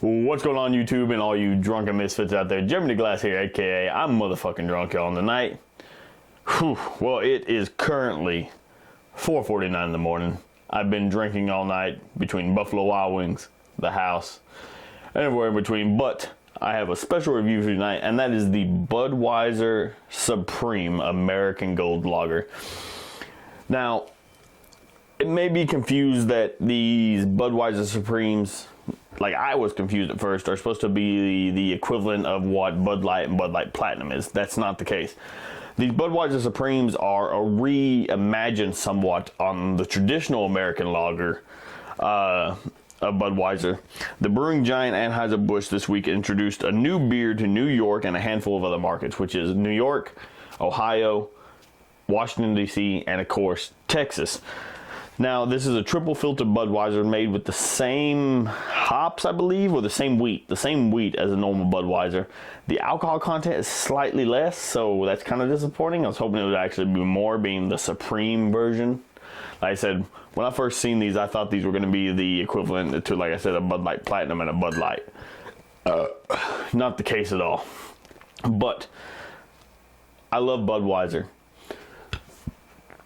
What's going on, YouTube and all you drunken misfits out there? Jeremy Glass here, aka I'm motherfucking drunk, y'all. Tonight, well, it is currently 4:49 in the morning. I've been drinking all night between Buffalo Wild Wings, the house, and everywhere in between. But I have a special review for tonight, and that is the Budweiser Supreme American Gold Lager. Now, it may be confused that these Budweiser Supremes, like I was confused at first, are supposed to be the equivalent of what Bud Light and Bud Light Platinum is. That's not the case. These Budweiser Supremes are a reimagined somewhat on the traditional American lager of Budweiser. The brewing giant Anheuser-Busch this week introduced a new beer to New York and a handful of other markets, which is New York, Ohio, Washington, D.C., and of course, Texas. Now, this is a triple filtered Budweiser made with the same hops, I believe, or the same wheat as a normal Budweiser. The alcohol content is slightly less, so that's kind of disappointing. I was hoping it would actually be more, being the Supreme version. Like I said, when I first seen these, I thought these were going to be the equivalent to, like I said, a Bud Light Platinum and a Bud Light. Not the case at all. But I love Budweiser.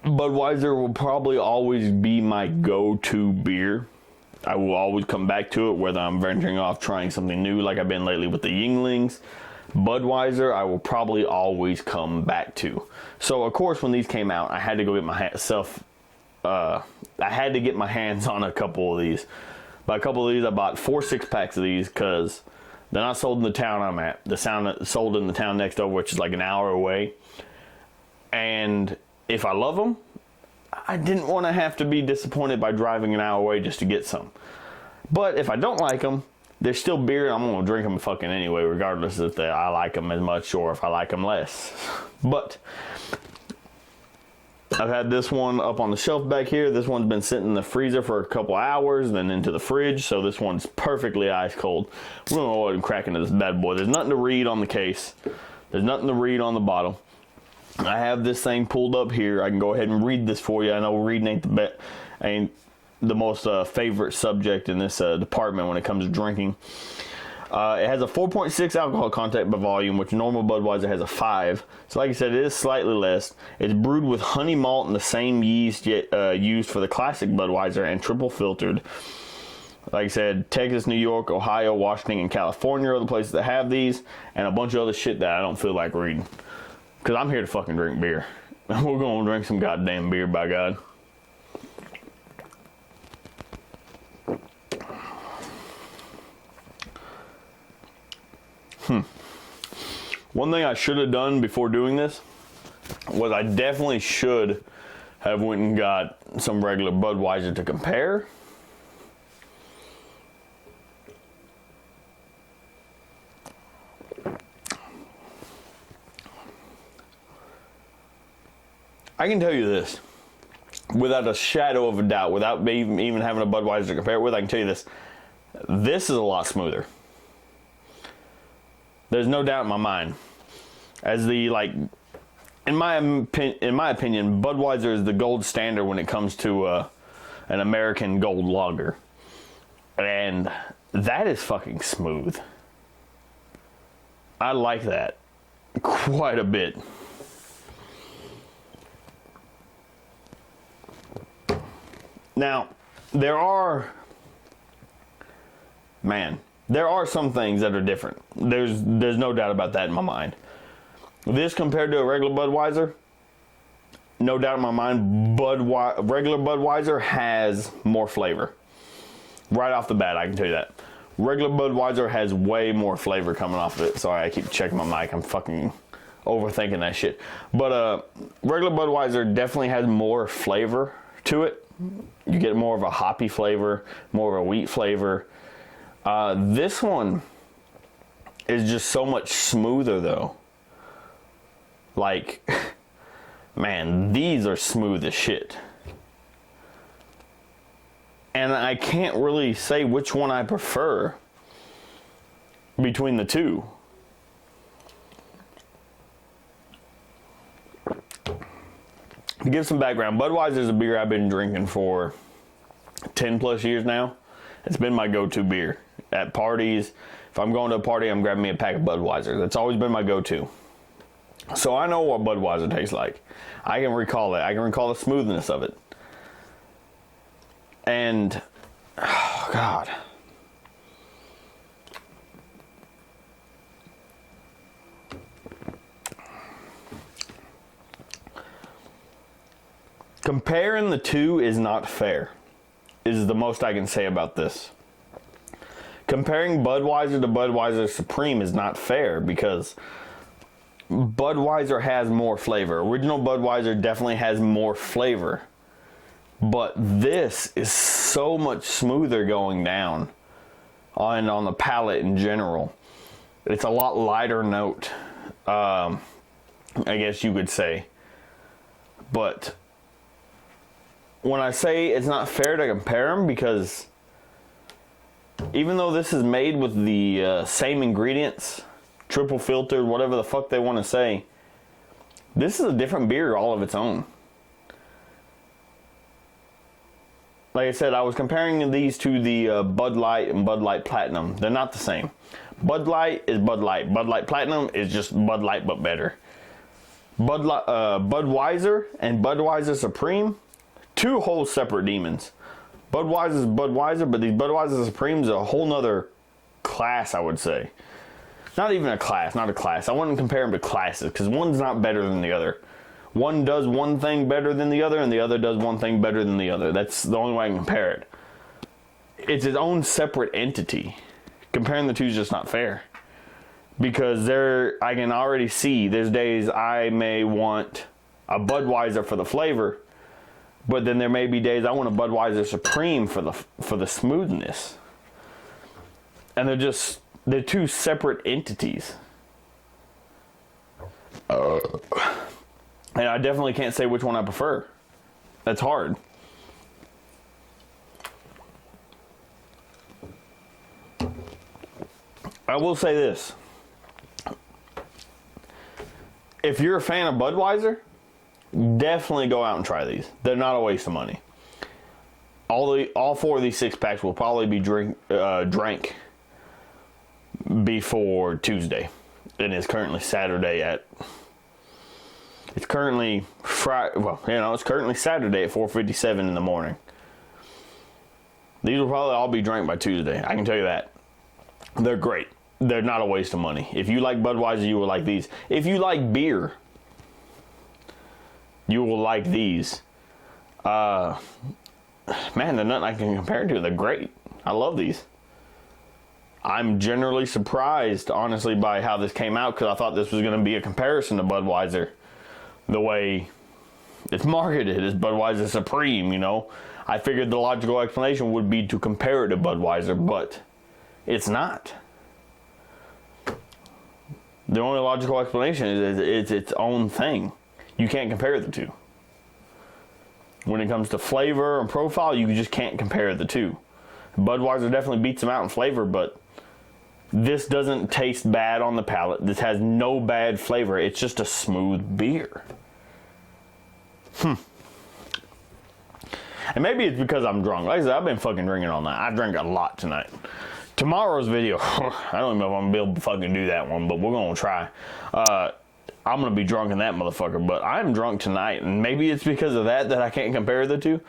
Budweiser will probably always be my go-to beer. I will always come back to it, whether I'm venturing off trying something new like I've been lately with the Yinglings. Budweiser, I will probably always come back to. So, of course, when these came out, I had to go get I had to get my hands on a couple of these. By a couple of these, I bought 4 6-packs of these because they're not sold in the town I'm at. They're sold in the town next over, which is like an hour away. And if I love them, I didn't want to have to be disappointed by driving an hour away just to get some. But if I don't like them, they're still beer, and I'm going to drink them fucking anyway, regardless if I like them as much or if I like them less. But I've had this one up on the shelf back here. This one's been sitting in the freezer for a couple hours, then into the fridge, so this one's perfectly ice cold. We're going to go ahead and crack into this bad boy. There's nothing to read on the case. There's nothing to read on the bottle. I have this thing pulled up here. I can go ahead and read this for you. I know reading ain't the most favorite subject in this department when it comes to drinking. It has a 4.6 alcohol content by volume, which normal Budweiser has a 5. So like I said, it is slightly less. It's brewed with honey malt and the same yeast used for the classic Budweiser, and triple filtered. Like I said, Texas, New York, Ohio, Washington, and California are the places that have these, and a bunch of other shit that I don't feel like reading. Because I'm here to fucking drink beer. We're going to drink some goddamn beer, by God. One thing I should have done before doing this was I definitely should have went and got some regular Budweiser to compare. I can tell you this, without a shadow of a doubt, without even having a Budweiser to compare it with, I can tell you this. This is a lot smoother. There's no doubt in my mind. As in my opinion, Budweiser is the gold standard when it comes to an American gold lager. And that is fucking smooth. I like that quite a bit. Now, there are some things that are different. There's no doubt about that in my mind. This compared to a regular Budweiser, no doubt in my mind, regular Budweiser has more flavor. Right off the bat, I can tell you that. Regular Budweiser has way more flavor coming off of it. Sorry, I keep checking my mic. I'm fucking overthinking that shit. But regular Budweiser definitely has more flavor to it. You get more of a hoppy flavor, more of a wheat flavor. This one is just so much smoother, though. Like, man, these are smooth as shit. And I can't really say which one I prefer between the two. To give some background, Budweiser is a beer I've been drinking for 10 plus years now. It's been my go-to beer. at parties. If I'm going to a party, I'm grabbing me a pack of Budweiser. That's always been my go-to. So I know what Budweiser tastes like. I can recall it. I can recall the smoothness of it. And, oh God. Comparing the two is not fair, is the most I can say about this. Comparing Budweiser to Budweiser Supreme is not fair because Budweiser has more flavor. Original Budweiser definitely has more flavor. But this is so much smoother going down on the palate in general. It's a lot lighter note, I guess you could say. But when I say it's not fair to compare them, because even though this is made with the same ingredients, triple filtered, whatever the fuck they want to say, this is a different beer all of its own. Like I said, I was comparing these to the Bud Light and Bud Light Platinum. They're not the same. Bud Light is Bud Light. Bud Light Platinum is just Bud Light but better. Budweiser and Budweiser Supreme, two whole separate demons. Budweiser is Budweiser, but these Budweiser Supremes are a whole nother class, I would say. Not even a class, not a class. I wouldn't compare them to classes because one's not better than the other. One does one thing better than the other, and the other does one thing better than the other. That's the only way I can compare it. It's its own separate entity. Comparing the two is just not fair. Because I can already see there's days I may want a Budweiser for the flavor, but then there may be days I want a Budweiser Supreme for the smoothness. And they're two separate entities. And I definitely can't say which one I prefer. That's hard. I will say this. If you're a fan of Budweiser, definitely go out and try these. They're not a waste of money. All four of these 6-packs will probably be drank before Tuesday. And it's currently Saturday it's currently it's currently Saturday at 4:57 in the morning. These will probably all be drank by Tuesday. I can tell you that. They're great. They're not a waste of money. If you like Budweiser, you will like these. If you like beer, you will like these. Man, they're nothing I can compare to. They're great. I love these. I'm generally surprised, honestly, by how this came out, because I thought this was going to be a comparison to Budweiser. The way it's marketed as Budweiser Supreme, you know. I figured the logical explanation would be to compare it to Budweiser, but it's not. The only logical explanation is it's its own thing. You can't compare the two. When it comes to flavor and profile, you just can't compare the two. Budweiser definitely beats them out in flavor, but this doesn't taste bad on the palate. This has no bad flavor. It's just a smooth beer. And maybe it's because I'm drunk. Like I said, I've been fucking drinking all night. I drank a lot tonight. Tomorrow's video, I don't even know if I'm going to be able to fucking do that one, but we're going to try. I'm going to be drunk in that motherfucker, but I'm drunk tonight, and maybe it's because of that I can't compare the two.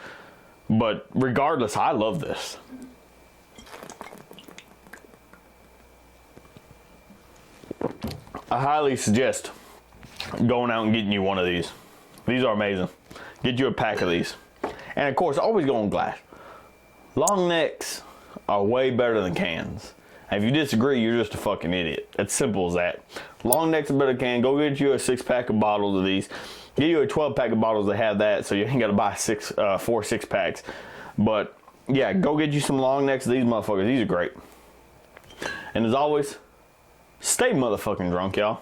But regardless, I love this. I highly suggest going out and getting you one of these. These are amazing. Get you a pack of these. And of course, always go on glass. Long necks are way better than cans. And if you disagree, you're just a fucking idiot. It's simple as that. Long necks are better than cans. Go get you a 6-pack of bottles of these. Get you a 12-pack of bottles that have that, so you ain't got to buy 4 6-packs. But yeah, go get you some long necks of these motherfuckers. These are great. And as always, stay motherfucking drunk, y'all.